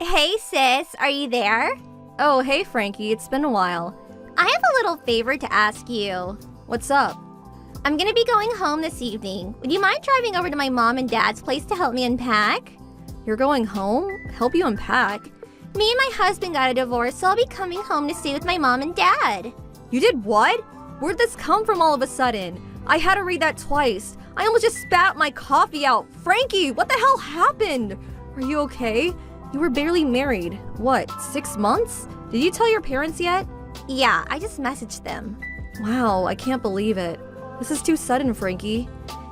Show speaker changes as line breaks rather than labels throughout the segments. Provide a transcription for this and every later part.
Hey sis, are you there?
Oh, hey Frankie, it's been a while.
I have a little favor to ask you.
What's up?
I'm gonna be going home this evening. Would you mind driving over to my mom and dad's place to help me unpack?
You're going home? Help you unpack?
Me and my husband got a divorce, so I'll be coming home to stay with my mom and dad.
You did what? Where'd this come from all of a sudden? I had to read that twice. I almost just spat my coffee out. Frankie, what the hell happened? Are you okay? You were barely married. What, 6 months? Did you tell your parents yet?
Yeah, I just messaged them.
Wow, I can't believe it. This is too sudden, Frankie.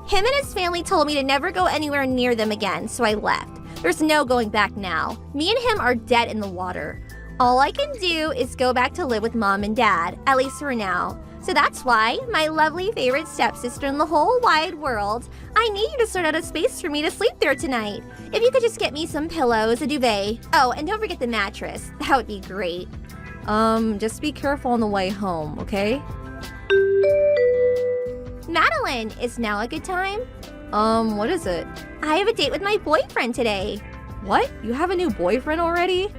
Him and his family told me to never go anywhere near them again, so I left. There's no going back now. Me and him are dead in the water. All I can do is go back to live with mom and dad, at least for now. So that's why, my lovely favorite stepsister in the whole wide world, I need you to sort out a space for me to sleep there tonight. If you could just get me some pillows, a duvet. Oh, and don't forget the mattress. That would be great.
Just be careful on the way home, okay?
Madeline, is now a good time?
What is it?
I have a date with my boyfriend today.
What? You have a new boyfriend already?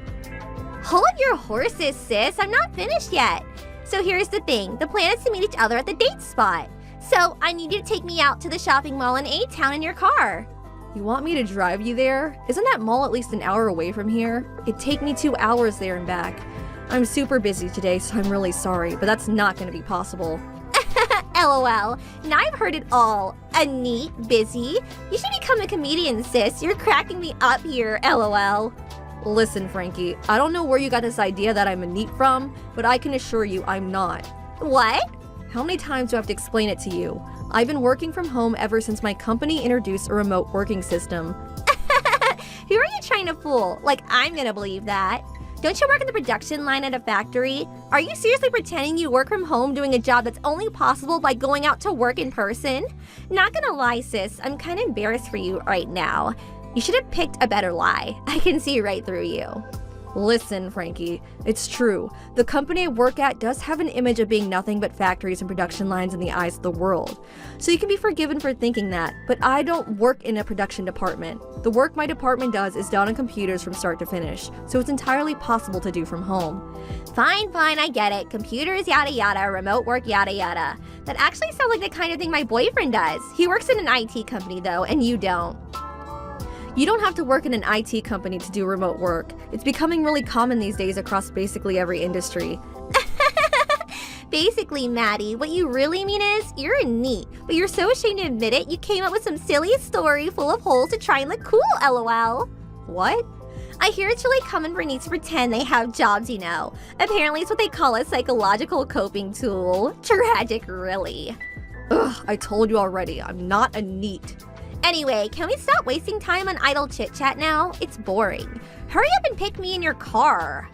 Hold your horses, sis. I'm not finished yet. So here's the thing. The plan is to meet each other at the date spot. So I need you to take me out to the shopping mall in A-Town in your car.
You want me to drive you there? Isn't that mall at least an hour away from here? It'd take me 2 hours there and back. I'm super busy today, so I'm really sorry, but that's not gonna be possible.
LOL. Now I've heard it all. A neat, busy. You should become a comedian, sis. You're cracking me up here, LOL.
Listen, Frankie, I don't know where you got this idea that I'm a neat from, but I can assure you I'm not.
What?
How many times do I have to explain it to you? I've been working from home ever since my company introduced a remote working system.
Who are you trying to fool? Like, I'm gonna believe that. Don't you work in the production line at a factory? Are you seriously pretending you work from home doing a job that's only possible by going out to work in person? Not gonna lie, sis, I'm kinda embarrassed for you right now. You should have picked a better lie. I can see right through you.
Listen, Frankie, it's true. The company I work at does have an image of being nothing but factories and production lines in the eyes of the world. So you can be forgiven for thinking that, but I don't work in a production department. The work my department does is done on computers from start to finish, so it's entirely possible to do from home.
Fine, I get it. Computers, yada yada, remote work, yada yada. That actually sounds like the kind of thing my boyfriend does. He works in an IT company though, and you don't.
You don't have to work in an IT company to do remote work. It's becoming really common these days across basically every industry.
Basically, Maddie, what you really mean is, you're a neat, but you're so ashamed to admit it, you came up with some silly story full of holes to try and look cool, LOL.
What?
I hear it's really common for neats to pretend they have jobs, you know. Apparently it's what they call a psychological coping tool. Tragic, really.
Ugh, I told you already, I'm not a neat.
Anyway, can we stop wasting time on idle chit-chat now? It's boring. Hurry up and pick me in your car.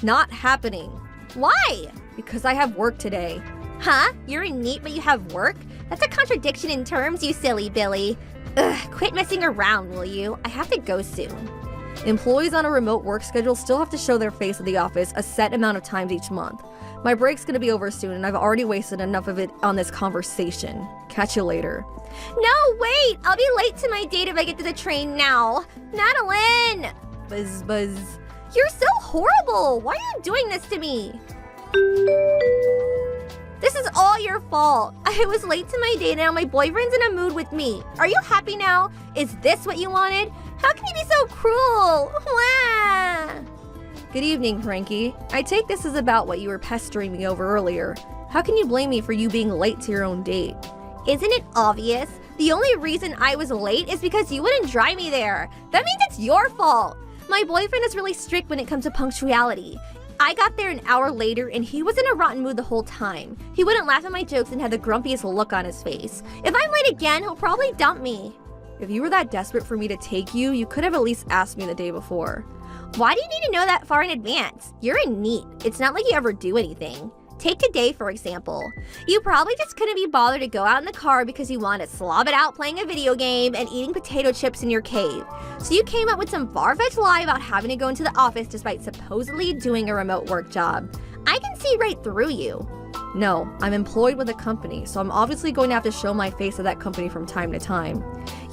Not happening.
Why?
Because I have work today.
Huh? You're a neat but you have work? That's a contradiction in terms, you silly Billy. Ugh, quit messing around, will you? I have to go soon.
Employees on a remote work schedule still have to show their face at the office a set amount of times each month. My break's gonna be over soon and I've already wasted enough of it on this conversation. Catch you later.
No, wait! I'll be late to my date if I get to the train now. Madeline!
Buzz, buzz.
You're so horrible! Why are you doing this to me? This is all your fault. I was late to my date and now my boyfriend's in a mood with me. Are you happy now? Is this what you wanted? How can you be so cruel? Wah!
Good evening, Frankie. I take this as about what you were pestering me over earlier. How can you blame me for you being late to your own date?
Isn't it obvious? The only reason I was late is because you wouldn't drive me there. That means it's your fault. My boyfriend is really strict when it comes to punctuality. I got there an hour later and he was in a rotten mood the whole time. He wouldn't laugh at my jokes and had the grumpiest look on his face. If I'm late again, he'll probably dump me.
If you were that desperate for me to take you, you could have at least asked me the day before.
Why do you need to know that far in advance? You're a neat. It's not like you ever do anything. Take today, for example. You probably just couldn't be bothered to go out in the car because you wanted to slob it out playing a video game and eating potato chips in your cave. So you came up with some far-fetched lie about having to go into the office despite supposedly doing a remote work job. I can see right through you.
No, I'm employed with a company, so I'm obviously going to have to show my face at that company from time to time.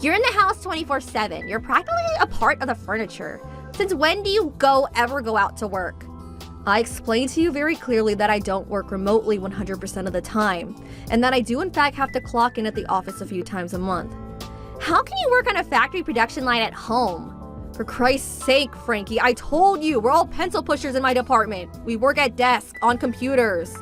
You're in the house 24/7. You're practically a part of the furniture. Since when do you ever go out to work?
I explained to you very clearly that I don't work remotely 100% of the time, and that I do in fact have to clock in at the office a few times a month.
How can you work on a factory production line at home?
For Christ's sake, Frankie, I told you, we're all pencil pushers in my department. We work at desks, on computers.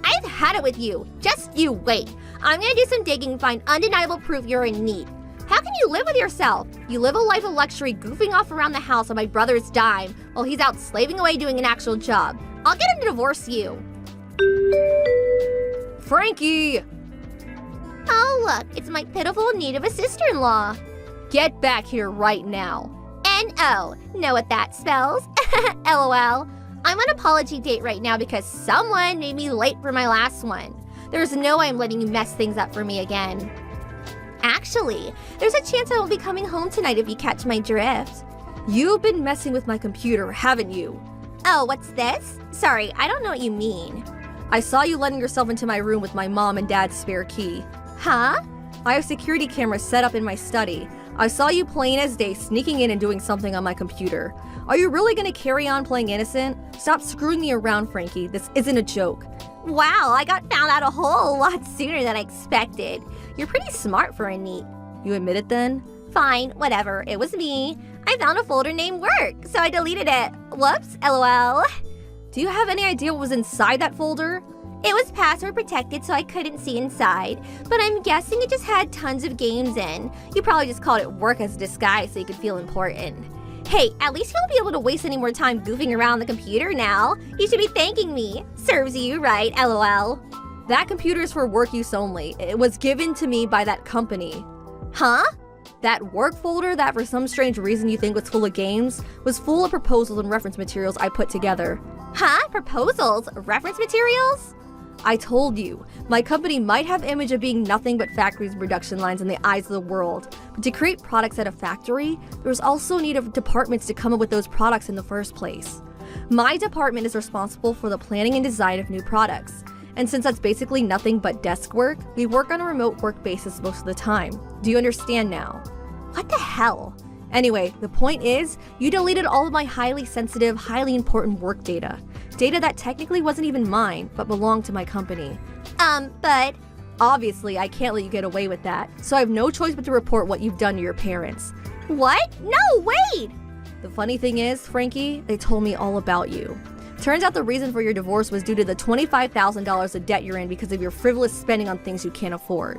I've had it with you. Just you wait. I'm gonna do some digging and find undeniable proof you're in need. How can you live with yourself? You live a life of luxury goofing off around the house on my brother's dime while he's out slaving away doing an actual job. I'll get him to divorce you.
Frankie!
Oh look, it's my pitiful need of a sister-in-law.
Get back here right now.
N-O. Know what that spells? LOL. I'm on an apology date right now because someone made me late for my last one. There's no way I'm letting you mess things up for me again. Actually, there's a chance I won't be coming home tonight if you catch my drift.
You've been messing with my computer, haven't you?
Oh, what's this? Sorry, I don't know what you mean.
I saw you letting yourself into my room with my mom and dad's spare key.
Huh?
I have security cameras set up in my study. I saw you plain as day sneaking in and doing something on my computer. Are you really gonna carry on playing innocent? Stop screwing me around, Frankie. This isn't a joke.
Wow, I got found out a whole lot sooner than I expected. You're pretty smart for a neat.
You admit it then?
Fine, whatever. It was me. I found a folder named Work, so I deleted it. Whoops, LOL.
Do you have any idea what was inside that folder?
It was password protected, so I couldn't see inside. But I'm guessing it just had tons of games in. You probably just called it Work as a disguise so you could feel important. Hey, at least you won't be able to waste any more time goofing around the computer now. You should be thanking me. Serves you right, LOL.
That computer is for work use only. It was given to me by that company.
Huh?
That work folder that for some strange reason you think was full of games was full of proposals and reference materials I put together.
Huh? Proposals? Reference materials?
I told you, my company might have image of being nothing but factories and production lines in the eyes of the world, but to create products at a factory, there's also a need of departments to come up with those products in the first place. My department is responsible for the planning and design of new products, and since that's basically nothing but desk work, we work on a remote work basis most of the time. Do you understand now?
What the hell?
Anyway, the point is, you deleted all of my highly sensitive, highly important work data. Data that technically wasn't even mine, but belonged to my company.
But...
Obviously, I can't let you get away with that, so I have no choice but to report what you've done to your parents.
What? No, wait!
The funny thing is, Frankie, they told me all about you. Turns out the reason for your divorce was due to the $25,000 of debt you're in because of your frivolous spending on things you can't afford.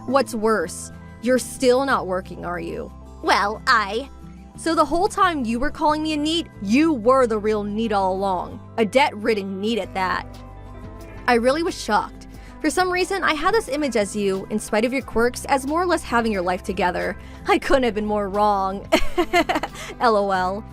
What's worse, you're still not working, are you?
Well,
So the whole time you were calling me a NEET, you were the real NEET all along. A debt-ridden NEET at that. I really was shocked. For some reason, I had this image as you, in spite of your quirks, as more or less having your life together. I couldn't have been more wrong. LOL.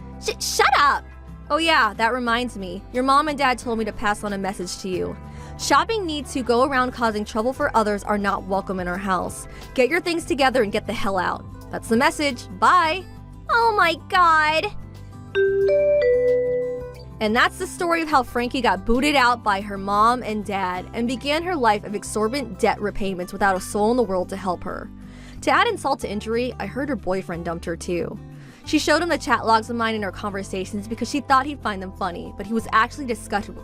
Shut up!
Oh yeah, that reminds me. Your mom and dad told me to pass on a message to you. Shopping needs who go around causing trouble for others are not welcome in our house. Get your things together and get the hell out. That's the message. Bye!
Oh my god!
And that's the story of how Frankie got booted out by her mom and dad and began her life of exorbitant debt repayments without a soul in the world to help her. To add insult to injury, I heard her boyfriend dumped her too. She showed him the chat logs of mine in our conversations because she thought he'd find them funny, but he was actually disgusted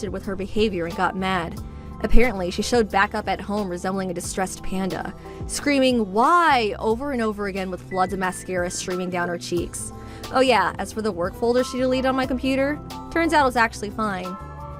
with her behavior and got mad. Apparently, she showed back up at home resembling a distressed panda, screaming, "Why?" over and over again with floods of mascara streaming down her cheeks. Oh yeah, as for the work folder she deleted on my computer, turns out it was actually fine.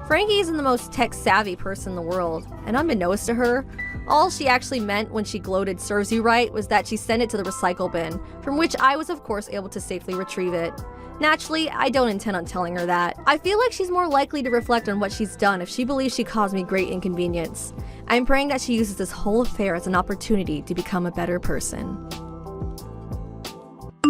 Frankie isn't the most tech-savvy person in the world, and unbeknownst to her, all she actually meant when she gloated "serves you right" was that she sent it to the recycle bin, from which I was of course able to safely retrieve it. Naturally, I don't intend on telling her that. I feel like she's more likely to reflect on what she's done if she believes she caused me great inconvenience. I'm praying that she uses this whole affair as an opportunity to become a better person.